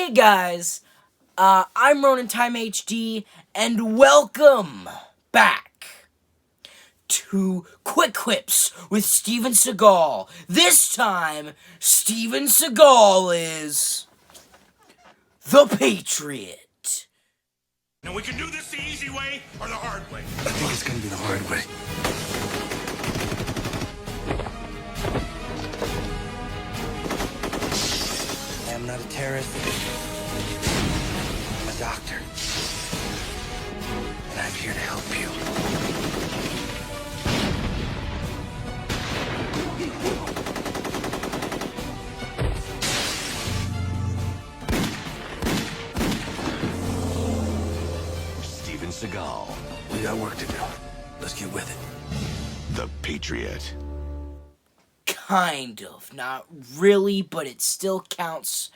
Hey guys, I'm Ronin Time HD, and welcome back to Quips with Steven Seagal. This time, Steven Seagal is the Patriot. Now we can do this the easy way or the hard way. I think it's gonna be the hard way. I am not a terrorist. I'm a doctor. And I'm here to help you. Steven Seagal, We got work to do. Let's get with it. the Patriot. Kind of. Not really, but it still counts.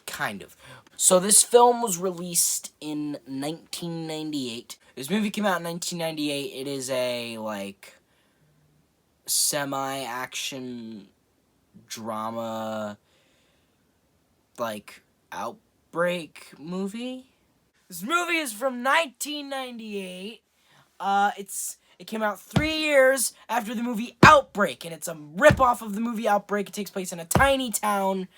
Kind of. So this film was released in 1998. This movie came out in 1998. It is a, semi-action drama, Outbreak movie. This movie is from 1998. It came out 3 years after the movie Outbreak, and it's a ripoff of the movie Outbreak. It takes place in a tiny town.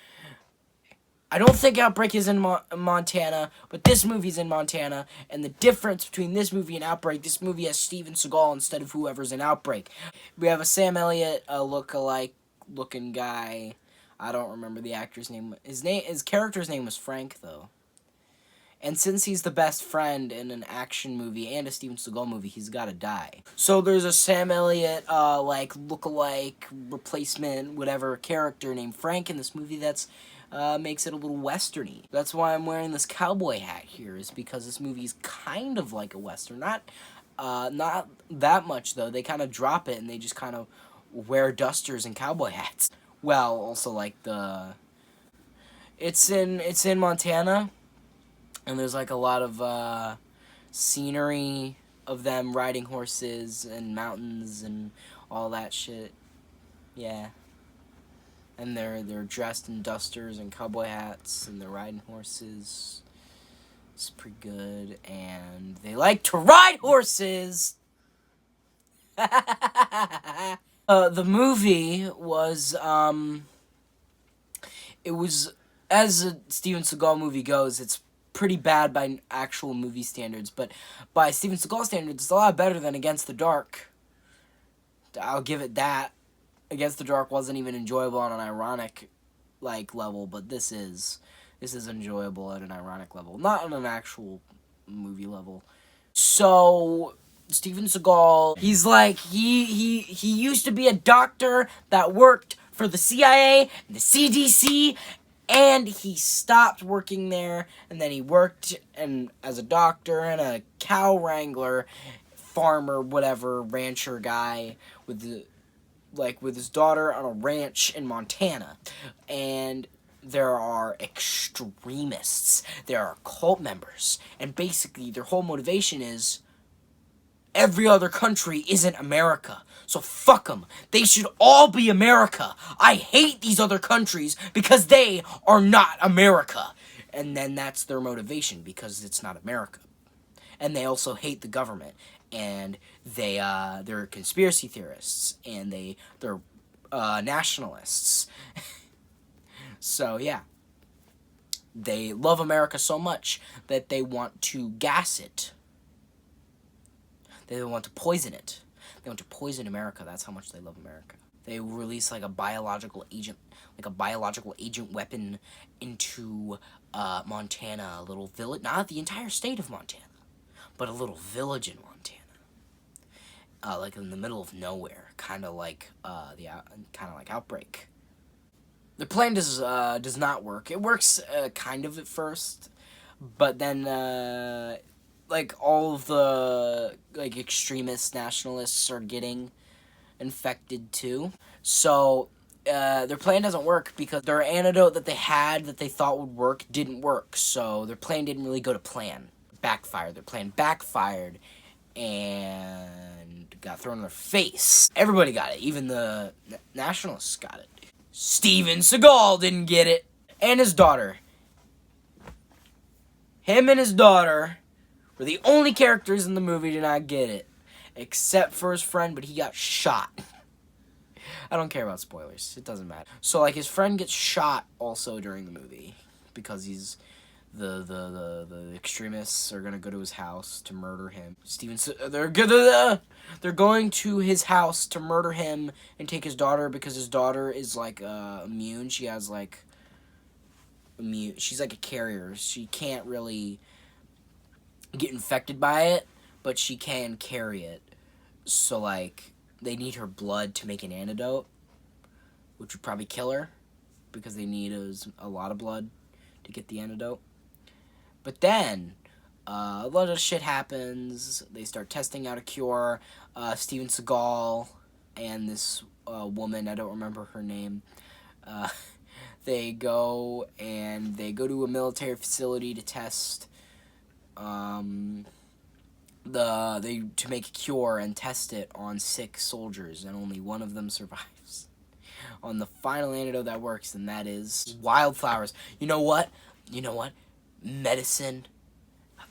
I don't think Outbreak is in Montana, but this movie's in Montana, and the difference between this movie and Outbreak, this movie has Steven Seagal instead of whoever's in Outbreak. We have a Sam Elliott, look-alike looking guy. I don't remember the actor's name. His character's name was Frank, though. And since he's the best friend in an action movie and a Steven Seagal movie, he's gotta die. So there's a Sam Elliott, look-alike, replacement, whatever, character named Frank in this movie that's, makes it a little westerny. That's why I'm wearing this cowboy hat here, is because this movie's kind of like a western. Not that much, though. They kind of drop it, and they just kind of wear dusters and cowboy hats. Well, also, it's in Montana. And there's, a lot of, scenery of them riding horses and mountains and all that shit. Yeah. And they're dressed in dusters and cowboy hats, and they're riding horses. It's pretty good, and they like to ride horses! The movie was, it was, as a Steven Seagal movie goes, it's pretty bad by actual movie standards, but by Steven Seagal standards, it's a lot better than Against the Dark. I'll give it that. Against the Dark wasn't even enjoyable on an ironic, level, but this is enjoyable at an ironic level, not on an actual movie level. So Steven Seagal, he's he used to be a doctor that worked for the CIA and the CDC. And he stopped working there, and then he worked as a doctor and a cow wrangler, farmer, whatever, rancher guy with his daughter on a ranch in Montana. And there are extremists, there are cult members, and basically their whole motivation is every other country isn't America, so fuck them. They should all be America. I hate these other countries because they are not America. And then that's their motivation, because it's not America. And they also hate the government. And they're conspiracy theorists. And they're nationalists. So, yeah. They love America so much that they want to gas it. They want to poison it. They want to poison America. That's how much they love America. They release a biological agent weapon into Montana, a little village, not the entire state of Montana, but a little village in Montana, in the middle of nowhere, kind of like Outbreak. The plan does not work. It works kind of at first, but then all of the extremist nationalists are getting infected too. So their plan doesn't work because their antidote that they had that they thought would work didn't work. So their plan didn't really go to plan. Backfired. Their plan backfired and got thrown in their face. Everybody got it. Even the nationalists got it. Steven Seagal didn't get it. And his daughter. Him and his daughter were the only characters in the movie to not get it. Except for his friend, but he got shot. I don't care about spoilers. It doesn't matter. So, like, his friend gets shot also during the movie. Because he's... The extremists are gonna go to his house to murder him. They're going to his house to murder him and take his daughter because his daughter is, like, immune. She has, like... She's like a carrier. She can't really get infected by it, but she can carry it. So, like, they need her blood to make an antidote, which would probably kill her, because they need a lot of blood to get the antidote. But then, a lot of shit happens. They start testing out a cure. Steven Seagal and this woman, I don't remember her name, they go to a military facility to test to make a cure and test it on sick soldiers, and only one of them survives on the final antidote that works, and that is wildflowers. You know what? Medicine,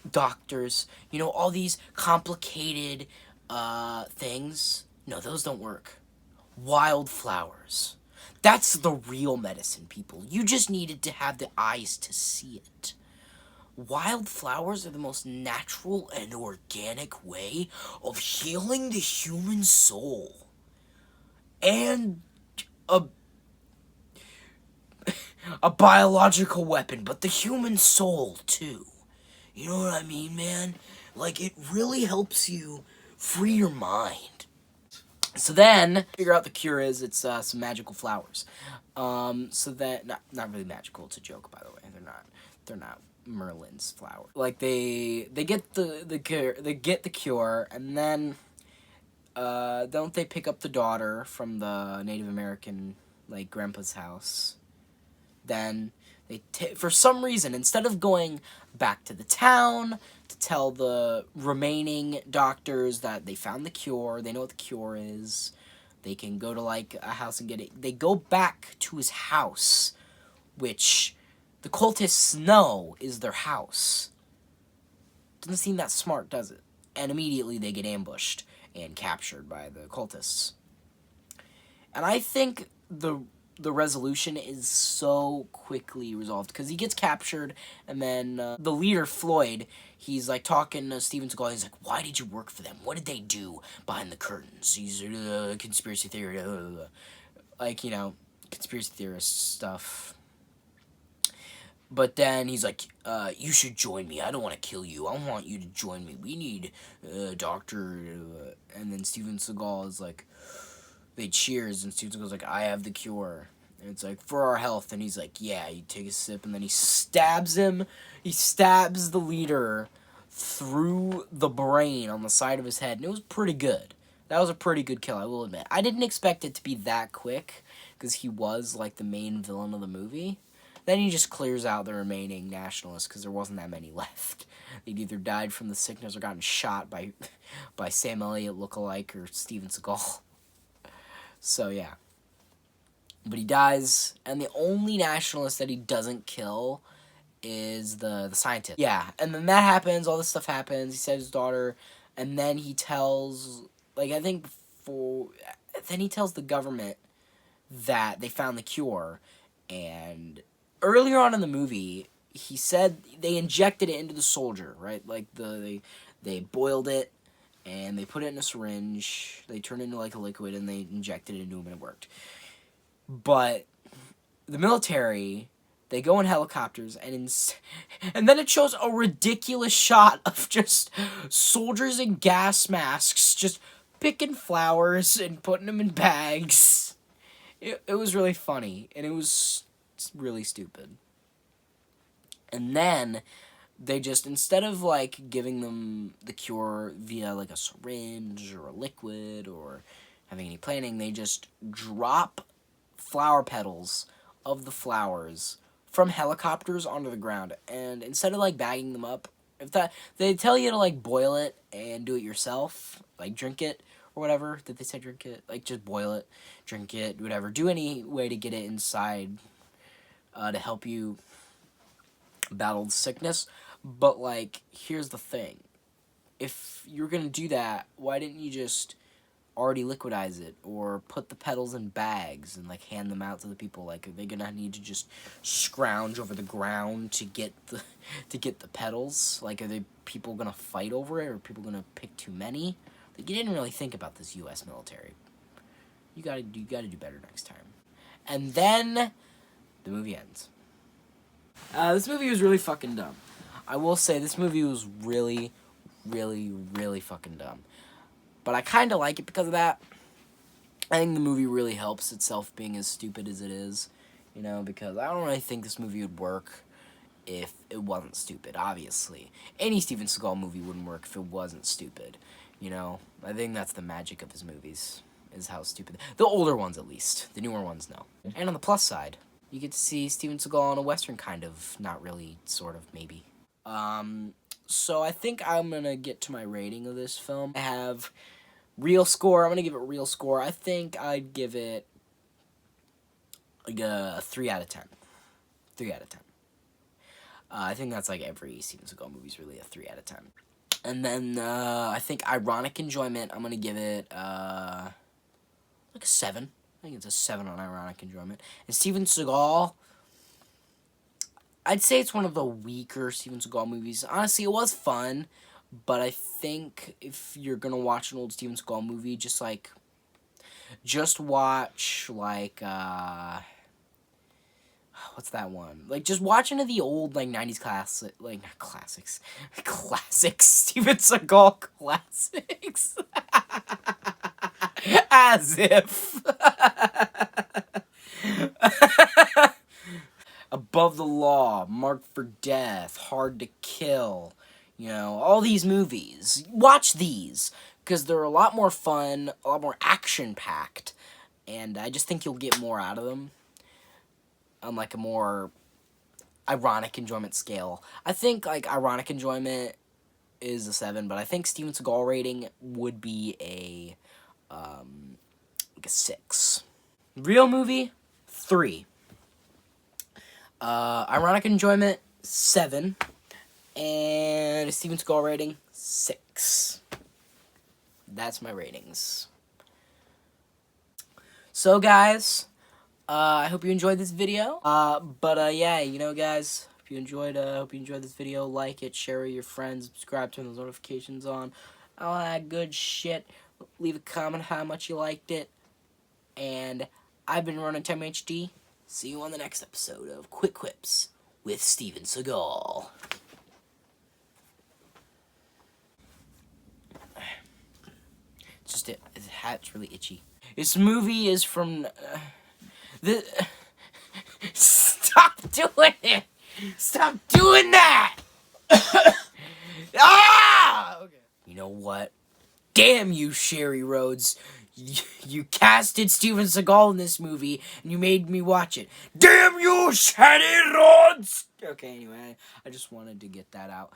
doctors, all these complicated things. No, those don't work. Wildflowers. That's the real medicine, people. You just needed to have the eyes to see it. Wildflowers are the most natural and organic way of healing the human soul. And a biological weapon, but the human soul, too. You know what I mean, man? Like, it really helps you free your mind. So then, figure out the cure is, it's some magical flowers. So that, not really magical, it's a joke, by the way. They're not Merlin's flower. Like, they get the cure, and then, don't they pick up the daughter from the Native American, like, grandpa's house? Then, for some reason, instead of going back to the town to tell the remaining doctors that they found the cure, they know what the cure is, they can go to, like, a house and get it, they go back to his house, which the cultists know is their house. Doesn't seem that smart, does it? And immediately they get ambushed and captured by the cultists. And I think the resolution is so quickly resolved, because he gets captured, and then the leader, Floyd, he's, like, talking to Steven Seagal, he's like, why did you work for them? What did they do behind the curtains? He's, conspiracy theory, like, conspiracy theorist stuff. But then he's like, you should join me. I don't want to kill you. I want you to join me. We need a doctor. And then Steven Seagal is like, they cheers, and Steven Seagal's like, I have the cure. And it's like, for our health. And he's like, yeah, you take a sip. And then he stabs him. He stabs the leader through the brain on the side of his head. And it was pretty good. That was a pretty good kill, I will admit. I didn't expect it to be that quick, because he was, like, the main villain of the movie. Then he just clears out the remaining nationalists, because there wasn't that many left. They'd either died from the sickness or gotten shot by Sam Elliott lookalike or Steven Seagal. So, yeah. But he dies, and the only nationalist that he doesn't kill is the scientist. Yeah, and then that happens, all this stuff happens, he saves his daughter, and then he tells, like, then he tells the government that they found the cure, and earlier on in the movie, he said they injected it into the soldier, right? Like, they boiled it, and they put it in a syringe, they turned it into, like, a liquid, and they injected it into him, and it worked. But the military, they go in helicopters, and then it shows a ridiculous shot of just soldiers in gas masks just picking flowers and putting them in bags. It was really funny, and it was really stupid. And then they just, instead of, like, giving them the cure via, like, a syringe or a liquid or having any planning, they just drop flower petals of the flowers from helicopters onto the ground. And instead of, like, bagging them up, they tell you to, like, boil it and do it yourself, like, drink it or whatever. Did they say drink it? Like, just boil it, drink it, whatever. Do any way to get it inside to help you battle the sickness. But, like, here's the thing. If you're gonna do that, why didn't you just already liquidize it, or put the pedals in bags and, like, hand them out to the people? Like, are they gonna need to just scrounge over the ground to get the pedals? Like, are they people gonna fight over it, or are people gonna pick too many? Like, you didn't really think about this U.S. military. You gotta do better next time. And then the movie ends. This movie was really fucking dumb. I will say this movie was really, really, really fucking dumb. But I kind of like it because of that. I think the movie really helps itself being as stupid as it is. You know, because I don't really think this movie would work if it wasn't stupid, obviously. Any Steven Seagal movie wouldn't work if it wasn't stupid. You know, I think that's the magic of his movies, is how stupid. The older ones, at least. The newer ones, no. And on the plus side, you get to see Steven Seagal in a Western, kind of. Not really, sort of, maybe. So I think I'm gonna get to my rating of this film. I have real score. I'm gonna give it real score. I think I'd give it like a 3 out of 10. 3 out of 10. I think that's like every Steven Seagal movie is really a 3 out of 10. And then I think ironic enjoyment, I'm gonna give it like a 7. I think it's a 7 on ironic enjoyment. And Steven Seagal, I'd say it's one of the weaker Steven Seagal movies. Honestly, it was fun, but I think if you're gonna watch an old Steven Seagal movie, just watch, like, what's that one? Like, just watch into the old, like, 90s classic, like, not classics, classics, Steven Seagal classics. As if. Above the Law, Marked for Death, Hard to Kill, you know, all these movies. Watch these, because they're a lot more fun, a lot more action-packed, and I just think you'll get more out of them on, like, a more ironic enjoyment scale. I think, like, ironic enjoyment is a 7, but I think Steven Seagal rating would be like a 6. Real movie, 3. Ironic enjoyment, 7. And Steven Seagal rating, 6. That's my ratings. So, guys, I hope you enjoyed this video. Yeah, you know, guys, hope you enjoyed this video. Like it, share it with your friends, subscribe, turn those notifications on, all that good shit. Leave a comment how much you liked it. And I've been Ronan HD. See you on the next episode of Quick Quips with Steven Seagal. It's just his hat's really itchy. This movie is from Stop doing it! Stop doing that! Ah! Okay. You know what? Damn you, Sherry Rhodes. You casted Steven Seagal in this movie, and you made me watch it. Damn you, Sherry Rhodes! Okay, anyway, I just wanted to get that out.